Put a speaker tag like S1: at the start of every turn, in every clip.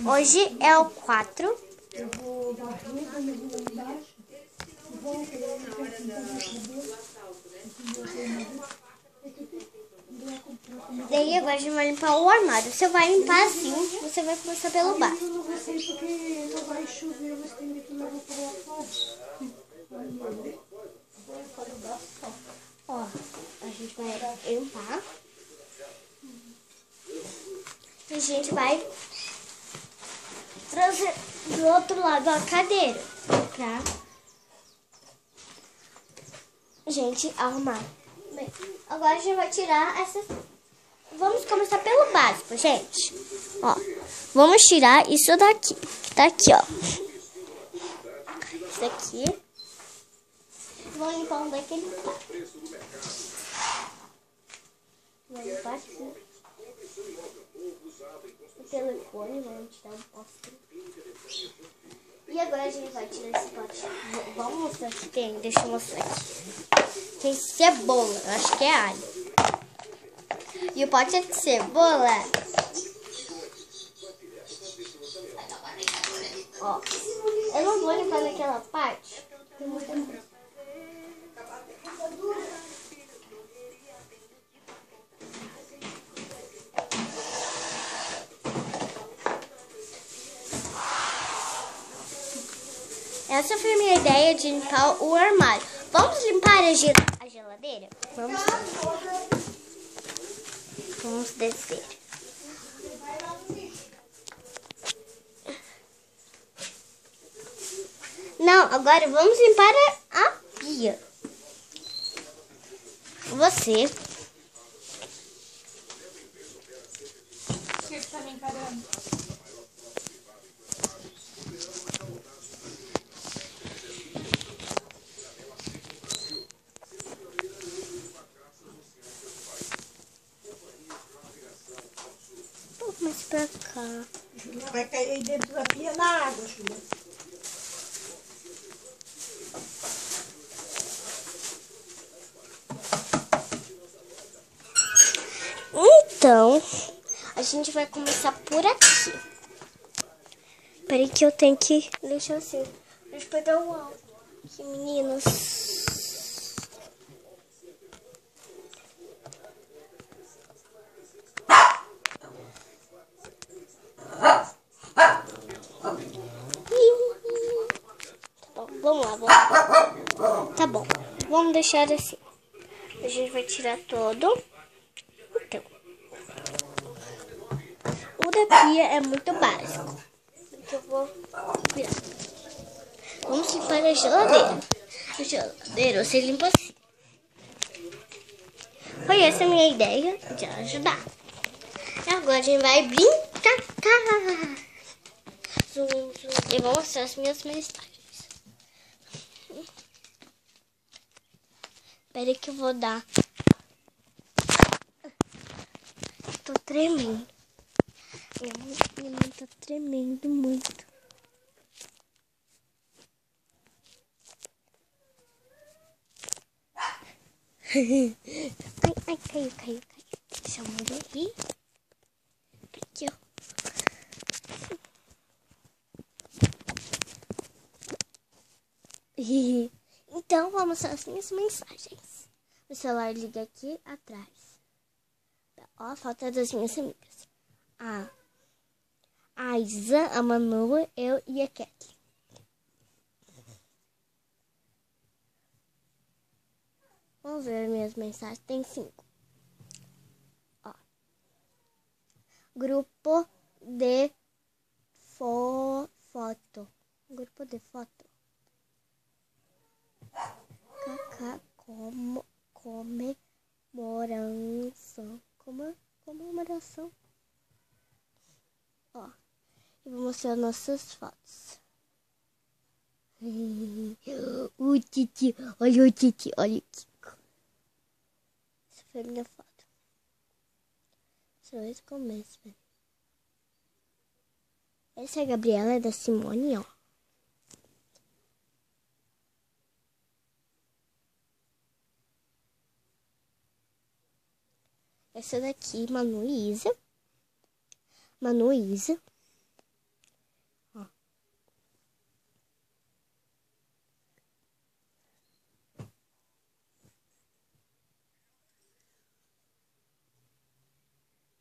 S1: Hoje é o 4.
S2: Eu vou dar renda, eu vou lá embaixo, volta, eu quero pintar meu cabelo.
S1: Daí agora a gente vai limpar o armário. Você vai limpar assim, você vai começar pelo
S2: Eu
S1: básico.
S2: não vou sair porque não vai chover, mas tem que levar para lá fora.
S1: Ó, a gente vai limpar. E a gente vai trazer do outro lado a cadeira pra gente arrumar. Bem, agora a gente vai tirar essas. Vamos começar pelo básico, gente. Ó, vamos tirar isso daqui, que tá aqui, ó. Isso aqui. Vou limpar um daquele limpar. Vou limpar aqui. O telefone, vamos tirar um poste. E agora a gente vai tirar esse pote. Vamos mostrar se tem. Deixa eu mostrar aqui. Tem cebola, eu acho que é alho. E o pote é de cebola. Ó, eu não vou limpar naquela parte. Tem muita coisa. Essa foi a minha ideia de limpar o armário. Vamos limpar a geladeira? Vamos descer. Não, agora vamos limpar a pia. Você.
S2: O que tá me encarando?
S1: Mais pra cá.
S2: Júlia vai cair aí dentro da pia na água, Júlia.
S1: Então, a gente vai começar por aqui. Peraí que eu tenho que deixar assim. Deixa eu pegar o álcool aqui, meninas. Vamos lá, vamos lá. Tá bom, vamos deixar assim. A gente vai tirar todo. Então, o da pia é muito básico. Então, eu vou virar. Vamos limpar a geladeira. A geladeira você limpa assim. Foi essa a minha ideia de ajudar. E agora a gente vai brincar. Zoom, zoom. Eu vou mostrar as minhas mensagens. Espera que eu vou dar. Tô tremendo. Minha mãe tá tremendo muito. Ai, caiu. Deixa eu molhar aqui. Aqui, ó. Então, vamos às minhas mensagens. O celular liga aqui atrás. Ó, falta das minhas amigas. A Isa, a Manu, eu e a Kathleen. Vamos ver as minhas mensagens. Tem 5. Ó. Grupo de foto. Grupo de foto. Comemoração. Ó. E vou mostrar nossas fotos. O Titi. Olha o Titi. Olha o Kiko. Essa foi a minha foto. Só esse começo, velho. Essa é a Gabriela da Simone, ó. Essa daqui, Manu e Isa.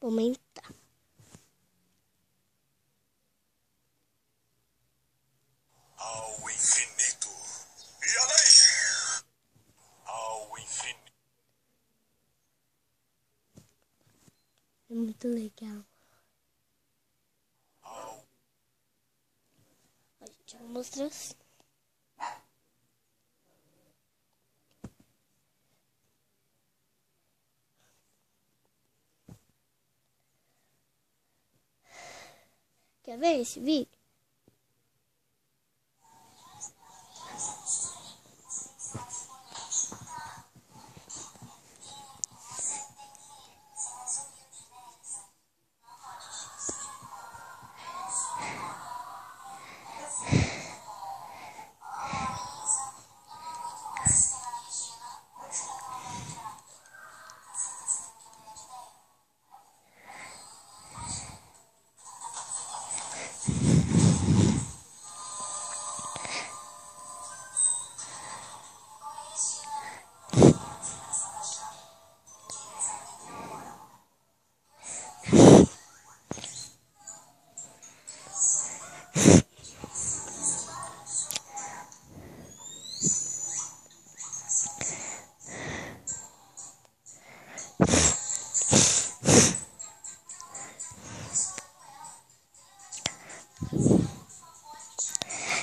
S1: aumentar.
S3: Ao infinito e além. Ao infinito.
S1: É muito legal. A gente vai mostrar assim. Quer ver esse vídeo?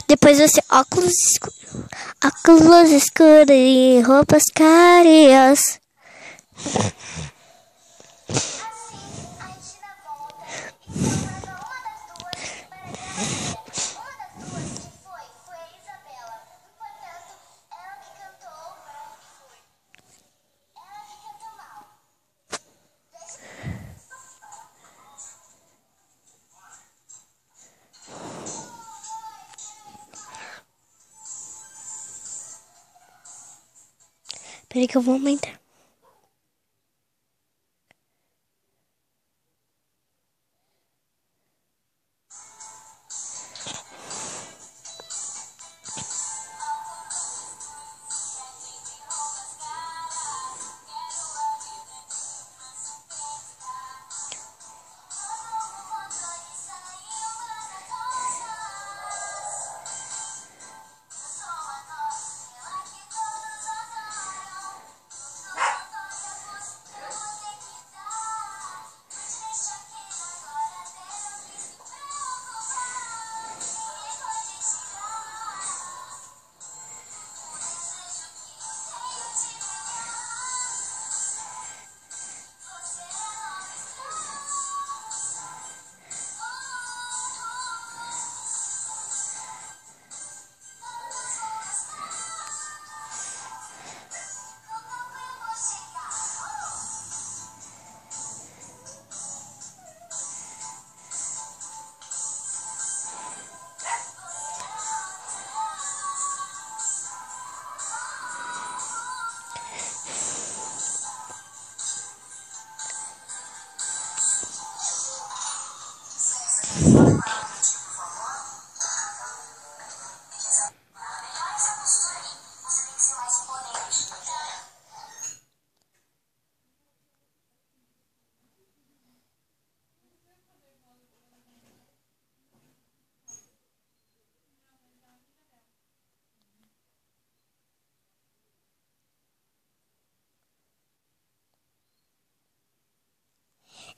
S1: Depois você óculos escuros e roupas caras. Peraí que eu vou aumentar.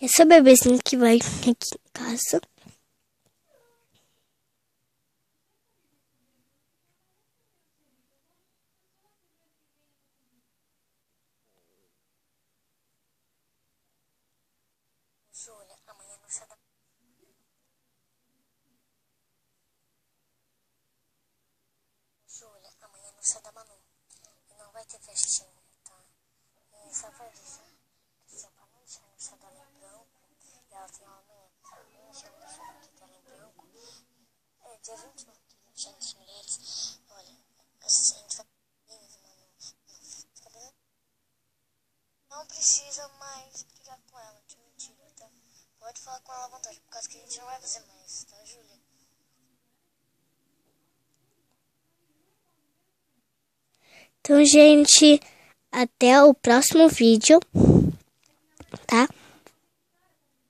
S1: Esse bebezinho que vai aqui em casa.
S4: Júlia, amanhã no chá da... Júlia, amanhã no chá da Manu. E não vai ter festinha, tá? E só pra avisar que se pra não deixar no chá dela em branco, e ela tem aula amanhã, não deixar no chá dela em branco, é dia 21, que no chá das mulheres, olha, a gente vai... Manu, não precisa mais brigar com ela, de mentira, tá? Pode falar com ela à vontade, por causa que a gente não vai fazer mais, tá, Júlia?
S1: Então, gente, até o próximo vídeo, tá?